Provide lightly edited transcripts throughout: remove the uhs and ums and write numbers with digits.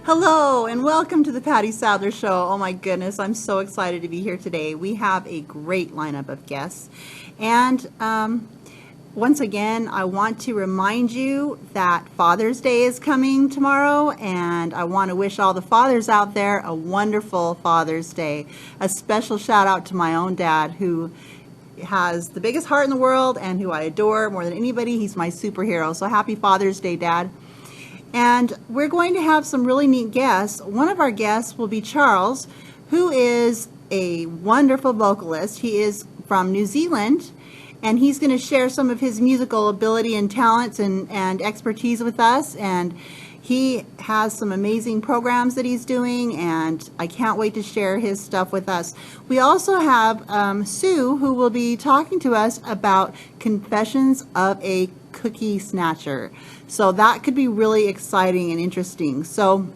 Hello and welcome to the Patty Sadler Show. Oh my goodness, I'm so excited to be here today. We have a great lineup of guests. And once again, I want to remind you that Father's Day is coming tomorrow, and I want to wish all the fathers out there a wonderful Father's Day. A special shout out to my own dad, who has the biggest heart in the world and who I adore more than anybody. He's my superhero. So happy Father's Day, Dad. And we're going to have some really neat guests. One of our guests will be Charles, who is a wonderful vocalist. He is from New Zealand, and he's going to share some of his musical ability and talents and expertise with us. And he has some amazing programs that he's doing, and I can't wait to share his stuff with us. We also have Sue, who will be talking to us about Confessions of a Cookie Snatcher. So that could be really exciting and interesting. So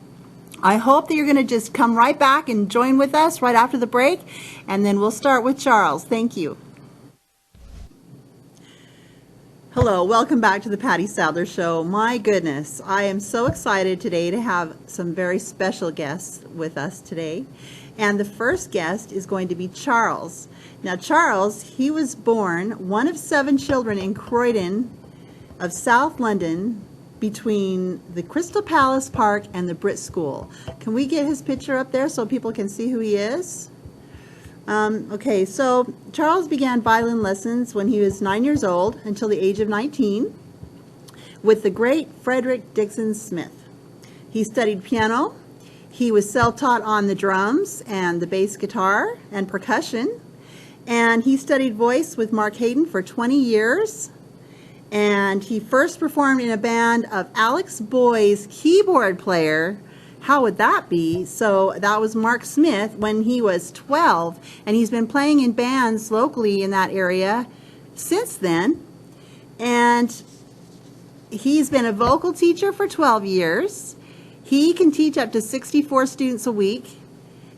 I hope that you're going to just come right back and join with us right after the break, and then we'll start with Charles. Thank you. Hello, welcome back to the Patty Sadler Show. My goodness, I am so excited today to have some very special guests with us today. And the first guest is going to be Charles. Now Charles, he was born one of 7 children in Croydon of South London, between the Crystal Palace Park and the Brit School. Can we get his picture up there so people can see who he is? Okay, so Charles began violin lessons when he was 9 years old until the age of 19 with the great Frederick Dixon Smith. He studied piano. He was self-taught on the drums and the bass guitar and percussion. And he studied voice with Mark Hayden for 20 years. And he first performed in a band of Alex Boye's keyboard player. How would that be? So that was Mark Smith when he was 12, and he's been playing in bands locally in that area since then. And he's been a vocal teacher for 12 years. He can teach up to 64 students a week,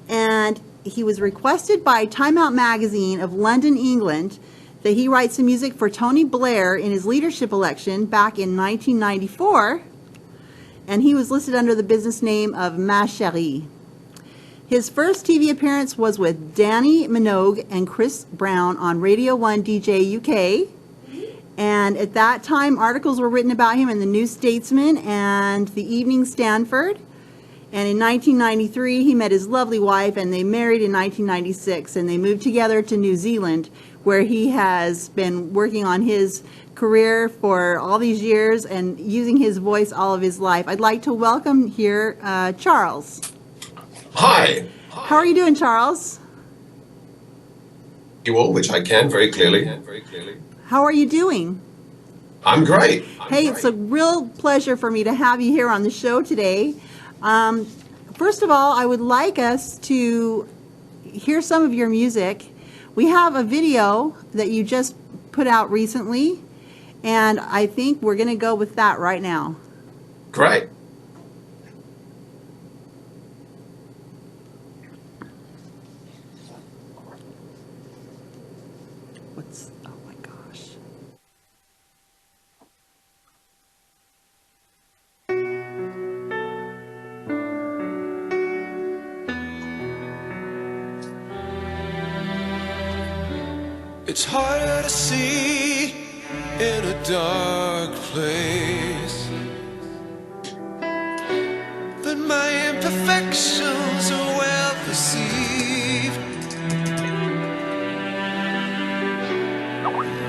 and he was requested by Time Out magazine of London, England, that he writes some music for Tony Blair in his leadership election back in 1994, and he was listed under the business name of Ma Chérie. His first TV appearance was with Danny Minogue and Chris Brown on Radio 1 DJ UK, and at that time articles were written about him in the New Statesman and the Evening Standard. And in 1993 he met his lovely wife, and they married in 1996, and they moved together to New Zealand, where he has been working on his career for all these years and using his voice all of his life. I'd like to welcome here Charles. Hi. How are you doing, Charles? You all, which I can very clearly. How are you doing? I'm great. Hey, it's a real pleasure for me to have you here on the show today. First of all, I would like us to hear some of your music. We have a video that you just put out recently, and I think we're going to go with that right now. Great. Oh my gosh. It's harder to see in a dark place, but my imperfections are well perceived.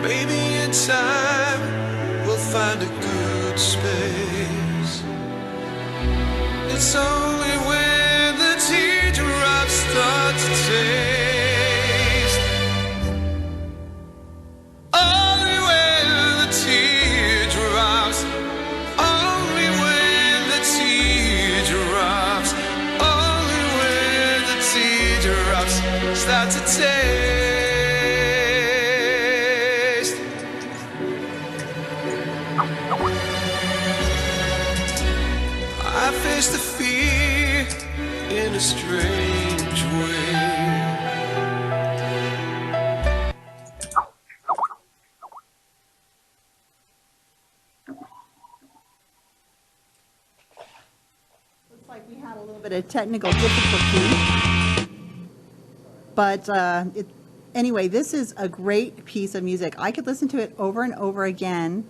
Maybe in time we'll find a good space. It's only when the teardrops start to taste. Start to taste. I face the fear in a strange way. Looks like we had a at a technical difficulty. But anyway, this is a great piece of music. I could listen to it over and over again.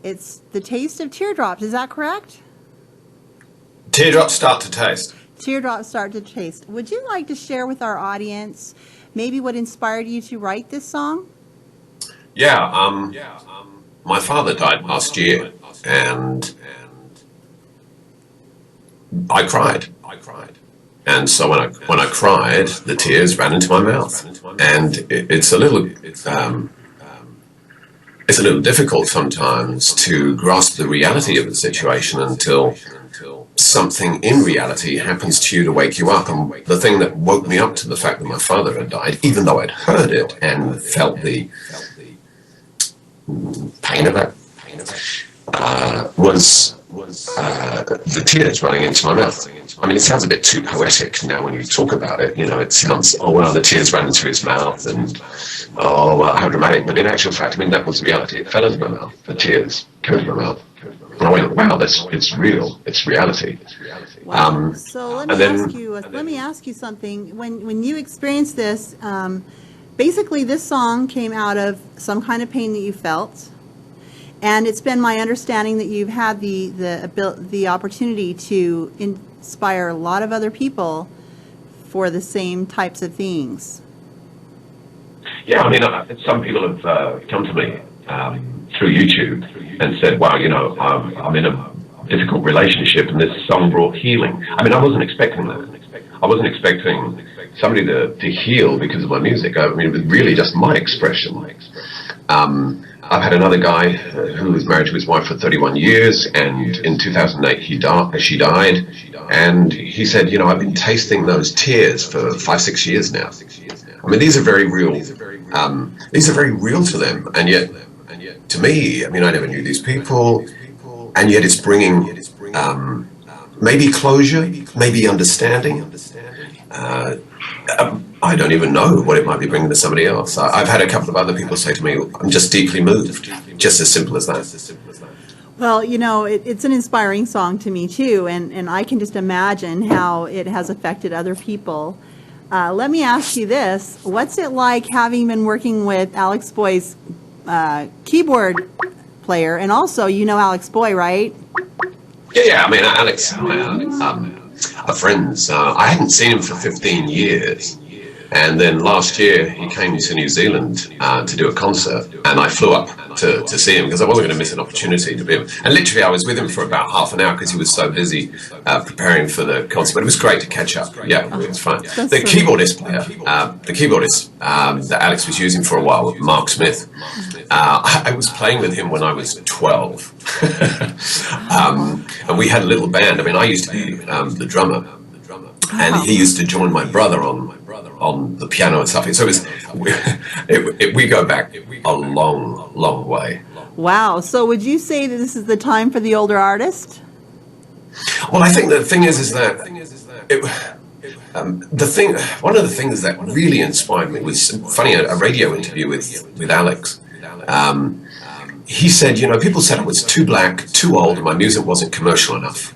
It's The Taste of Teardrops. Is that correct? Teardrops start to taste. Teardrops start to taste. Would you like to share with our audience maybe what inspired you to write this song? Yeah, my father died last year, and I cried. And so when I cried, the tears ran into my mouth, and it's a little difficult sometimes to grasp the reality of the situation until something in reality happens to you to wake you up. And the thing that woke me up to the fact that my father had died, even though I'd heard it and felt the pain of it, was the tears running into my mouth. I mean, it sounds a bit too poetic now when you talk about it. You know, it sounds, oh, well, the tears ran into his mouth, and, oh, well, how dramatic. But in actual fact, I mean, that was reality. It fell into my mouth. The tears came into my mouth. And I went, wow, it's real. It's reality. Wow. So let me ask you something. When you experienced this, basically this song came out of some kind of pain that you felt. And it's been my understanding that you've had the opportunity to inspire a lot of other people for the same types of things. Yeah, I mean, some people have come to me through YouTube and said, wow, you know, I'm in a difficult relationship and this song brought healing. I mean, I wasn't expecting that. I wasn't expecting somebody to heal because of my music. I mean, it was really just my expression. I've had another guy who was married to his wife for 31 years, and in 2008 she died, and he said, you know, I've been tasting those tears for 5-6 years now. I mean, these are very real. These are very real to them, and yet to me, I mean, I never knew these people, and yet it's bringing maybe closure, maybe understanding. I don't even know what it might be bringing to somebody else. I've had a couple of other people say to me, I'm just deeply moved. Just as simple as that. Well, you know, it's an inspiring song to me, too, and I can just imagine how it has affected other people. Let me ask you this. What's it like having been working with Alex Boye's keyboard player? And also, you know Alex Boye, right? Yeah, I mean, Alex, are friends. I hadn't seen him for 15 years. And then last year, he came to New Zealand to do a concert, and I flew up to see him because I wasn't going to miss an opportunity to be him. And literally, I was with him for about half an hour because he was so busy preparing for the concert. But it was great to catch up. Yeah, it was fun. The keyboardist player, that Alex was using for a while, Mark Smith, I was playing with him when I was 12. And we had a little band. I mean, I used to be the drummer. And he used to join my brother on the piano and stuff. So we go back a long, long way. Wow. So would you say that this is the time for the older artist? Well, I think the thing is that one of the things that really inspired me was funny, a radio interview with Alex. He said, you know, people said I was too black, too old, and my music wasn't commercial enough.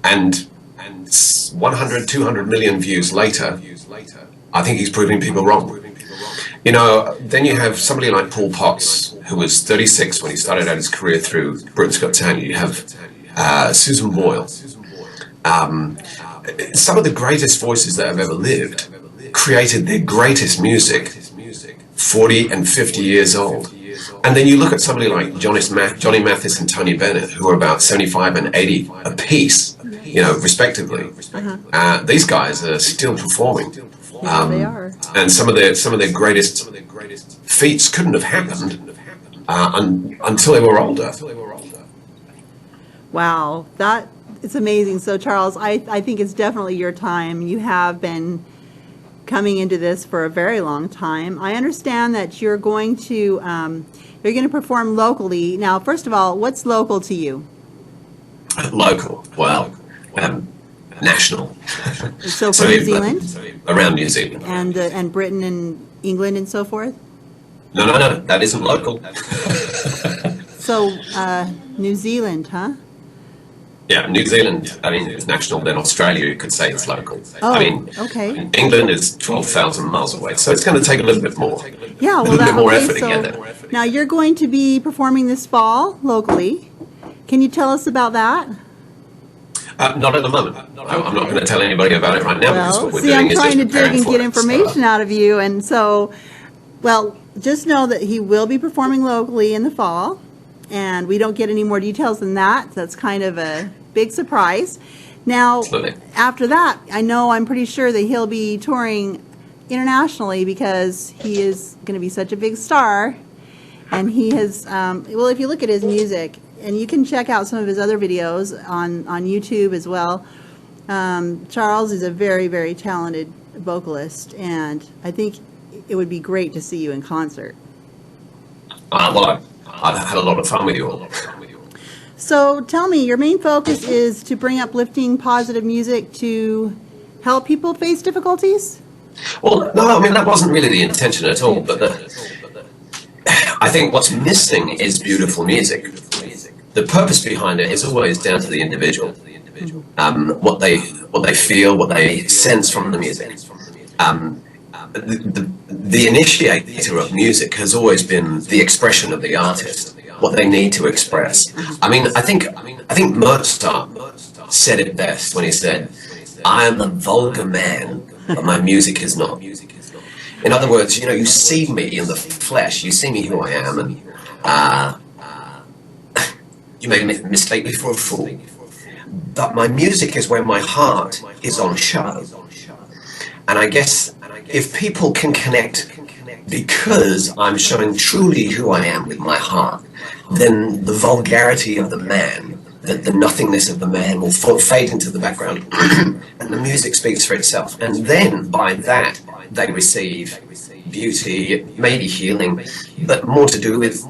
And 100, 200 million views later, I think he's proving people wrong. You know, then you have somebody like Paul Potts, who was 36 when he started out his career through Britain's Got Talent. You have Susan Boyle. Some of the greatest voices that have ever lived created their greatest music 40 and 50 years old. And then you look at somebody like Johnny Mathis and Tony Bennett, who are about 75 and 80 apiece, you know, respectively. These guys are still performing. Yeah, they are. And some of their greatest feats couldn't have happened until they were older. Wow, that is amazing. So, Charles, I think it's definitely your time. You have been coming into this for a very long time. I understand that you're going to perform locally. Now, first of all, what's local to you? Local, well, national. So from New Zealand? Around New Zealand. And Britain and England and so forth? No, that isn't local. So, New Zealand, huh? Yeah, New Zealand, I mean, it's national. Then Australia, you could say it's local. Oh, I mean, okay. England is 12,000 miles away, so it's going to take a little bit more. Yeah, a well, little bit more effort to so get there. now you're going to be performing this fall locally. Can you tell us about that? Not at the moment. I'm not going to tell anybody about it right now because Well, what we're see, doing I'm is just trying to dig preparing and for get it. information out of you, and so, well, just know that he will be performing locally in the fall, and we don't get any more details than that. That's kind of a big surprise. Now, Absolutely. after that, I'm pretty sure that he'll be touring internationally because he is going to be such a big star, and he has, well, if you look at his music, and you can check out some of his other videos on YouTube as well. Charles is a very, very talented vocalist, and I think it would be great to see you in concert. Well, I've had a lot of fun with you all. So tell me, your main focus is to bring uplifting, positive music to help people face difficulties? Well, no, I mean, that wasn't really the intention at all, but I think what's missing is beautiful music. The purpose behind it is always down to the individual. What they feel, what they sense from the music. The initiator of music has always been the expression of the artist, what they need to express. I mean, I think Mozart said it best when he said, "I am a vulgar man, but my music is not." In other words, you see me in the flesh, you see me who I am, and you may mistake me for a fool, but my music is where my heart is on show. And I guess if people can connect because I'm showing truly who I am with my heart, then the vulgarity of the man, the nothingness of the man will fade into the background and the music speaks for itself. And then by that, they receive beauty, maybe healing, but more to do with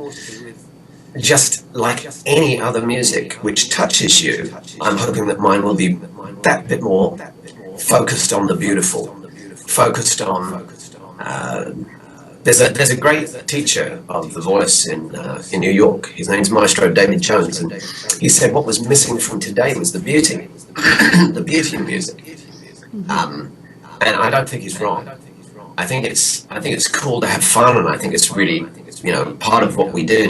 just like any other music which touches you. I'm hoping that mine will be that bit more focused on the beautiful, focused on there's a great teacher of the voice in New York. His name's Maestro David Jones, and he said what was missing from today was the beauty, the beauty in music. And I don't think he's wrong. I think it's cool to have fun, and I think it's really part of what we do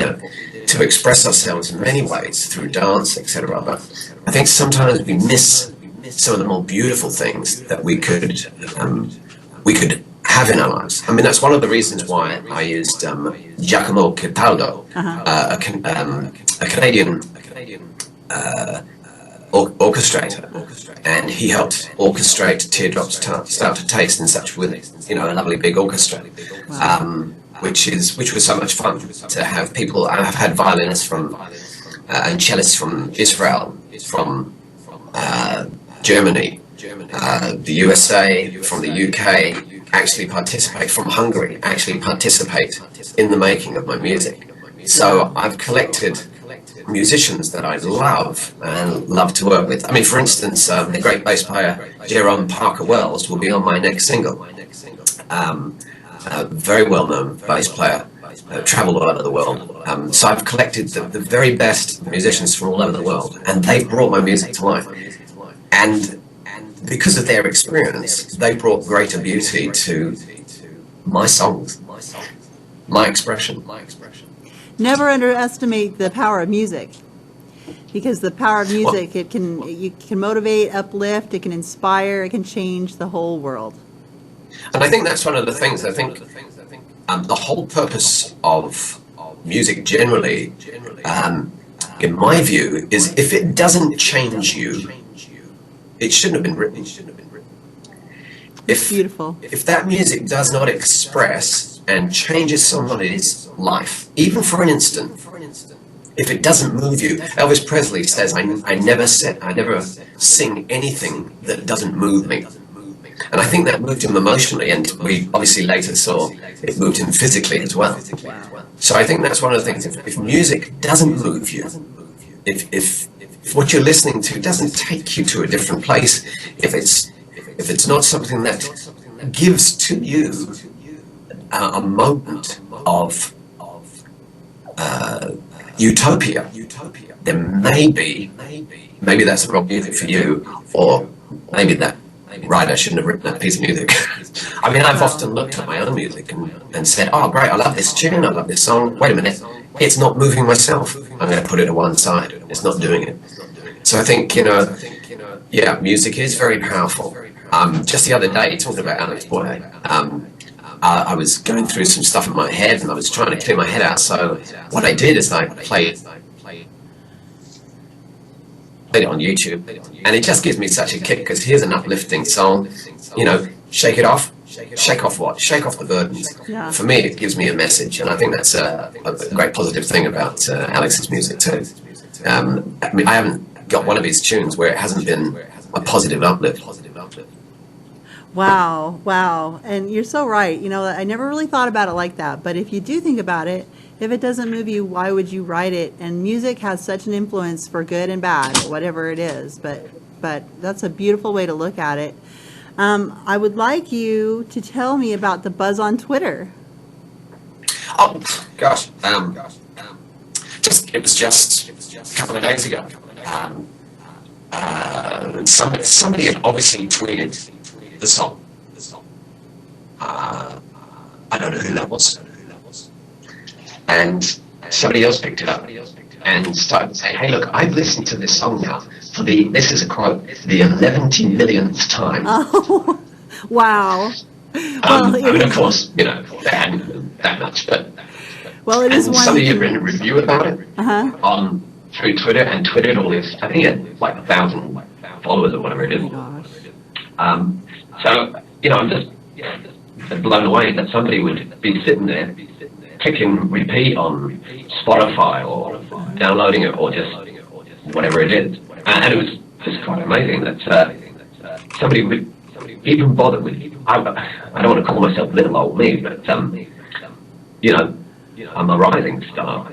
to express ourselves in many ways through dance, etc. But I think sometimes we miss some of the more beautiful things that we could have in our lives. I mean, that's one of the reasons why I used Giacomo Cataldo, a Canadian orchestrator, and he helped orchestrate Teardrops Start to Taste in such with a lovely big orchestra, which was so much fun to have people. I've had violinists and cellists from Israel, from Germany, the USA, from the UK, actually participate, from Hungary, actually participate in the making of my music. So I've collected musicians that I love and love to work with. I mean, for instance, the great bass player Jerome Parker Wells will be on my next single. A very well-known bass player, traveled all over the world. So I've collected the very best musicians from all over the world, and they've brought my music to life. And because of their experience, they brought greater beauty to my songs, my expression. Never underestimate the power of music, because the power of music, you can motivate, uplift, it can inspire, it can change the whole world. And I think that's one of the things. I think the whole purpose of music generally, in my view, is if it doesn't change you, it shouldn't have been written. Beautiful. If that music does not express and changes somebody's life, even for an instant, if it doesn't move you, Elvis Presley says, I never sing anything that doesn't move me. And I think that moved him emotionally, and we obviously later saw it moved him physically as well. So I think that's one of the things. If music doesn't move you, if what you're listening to doesn't take you to a different place, if it's not something that gives to you a moment of utopia, then maybe that's the wrong music for you, or maybe that writer shouldn't have written that piece of music. I mean, I've often looked at my own music and said, oh, great, I love this tune, I love this song. Wait a minute, it's not moving myself. I'm going to put it to one side. It's not doing it. So I think, yeah, music is very powerful. Just the other day, talking about Alex Boye, I was going through some stuff in my head and I was trying to clear my head out. So what I did is I played it on YouTube, and it just gives me such a kick because here's an uplifting song, shake it off. Shake off what? Shake off the burdens. Yeah. For me, it gives me a message, and I think that's a great positive thing about Alex's music too. I mean, I haven't got one of his tunes where it hasn't been a positive uplift. Wow. And you're so right. I never really thought about it like that. But if you do think about it, if it doesn't move you, why would you write it? And music has such an influence for good and bad, whatever it is. But that's a beautiful way to look at it. I would like you to tell me about the buzz on Twitter. Oh, gosh. It was just a couple of days ago. Somebody had obviously tweeted the song. I don't know who that was. And somebody else picked it up and started saying, hey, look, I've listened to this song now for this is a quote, the 11 millionth time. Oh, wow. I mean, of course, they hadn't that much, but well, it is one. Somebody had written a review about it through Twitter, and Twitter and all this. I think it had like 1,000 followers or whatever it is. Oh my gosh. So I'm just blown away that somebody would be sitting there clicking repeat on Spotify or downloading it or just whatever it is. And it was just quite amazing that somebody would even bother with. I don't want to call myself little old me, but I'm a rising star,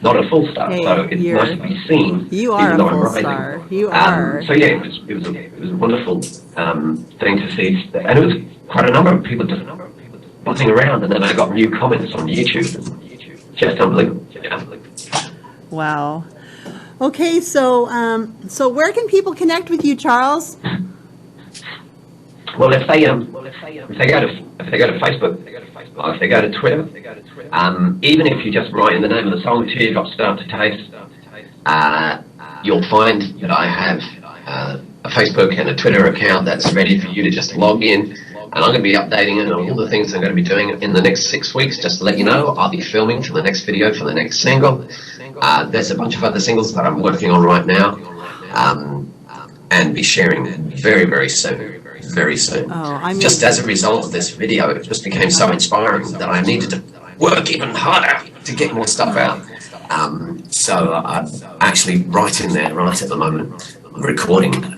not a full star. Hey, so it's nice to be seen. You are a even though full I'm rising. star. You are. So yeah, it was a wonderful thing to see, and it was quite a number of people just buzzing around, and then I got new comments on YouTube. Just unbelievable. Wow. Okay, so where can people connect with you, Charles? Well, if they go to Facebook, or if they go to Twitter, even if you just write in the name of the song, Teardrops Start to Taste, you'll find that I have a Facebook and a Twitter account that's ready for you to just log in. And I'm going to be updating it on all the things I'm going to be doing in the next 6 weeks. Just to let you know, I'll be filming for the next video for the next single. There's a bunch of other singles that I'm working on right now, and be sharing very, very soon. Very soon. Just as a result of this video, it just became so inspiring that I needed to work even harder to get more stuff out. So I'm actually right in there right at the moment, recording.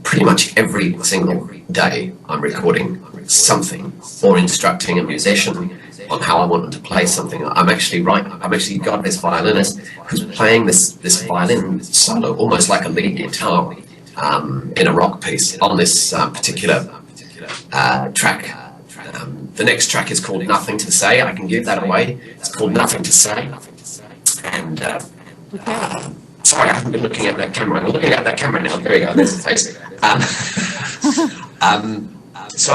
Pretty much every single day I'm recording something or instructing a musician on how I want them to play something. I've actually got this violinist who's playing this violin solo almost like a lead guitar in a rock piece on this particular track. The next track is called Nothing to Say. I can give that away. It's called Nothing to Say. And sorry, I haven't been looking at that camera. I'm looking at that camera now. There we go. There's the face. So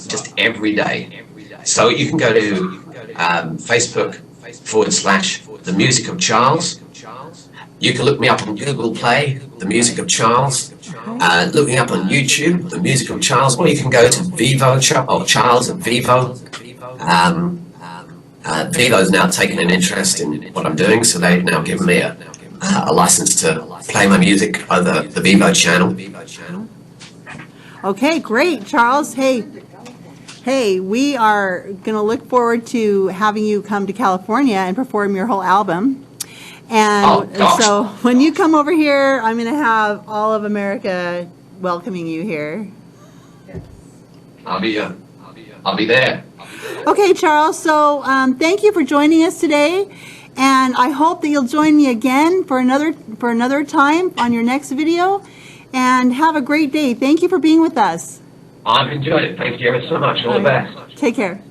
just every day. So you can go to Facebook / The Music of Charles. You can look me up on Google Play, The Music of Charles. Look me up on YouTube, The Music of Charles. Or you can go to Vivo, or Charles at Vivo. Vivo's now taken an interest in what I'm doing, so they've now given me a license to play my music over the Vivo channel. Okay, great, Charles. Hey, we are going to look forward to having you come to California and perform your whole album. And so when you come over here, I'm going to have all of America welcoming you here. I'll be there. Okay, Charles. So thank you for joining us today. And I hope that you'll join me again for another time on your next video. And have a great day. Thank you for being with us. I've enjoyed it. Thank you ever so much. All the best. Take care.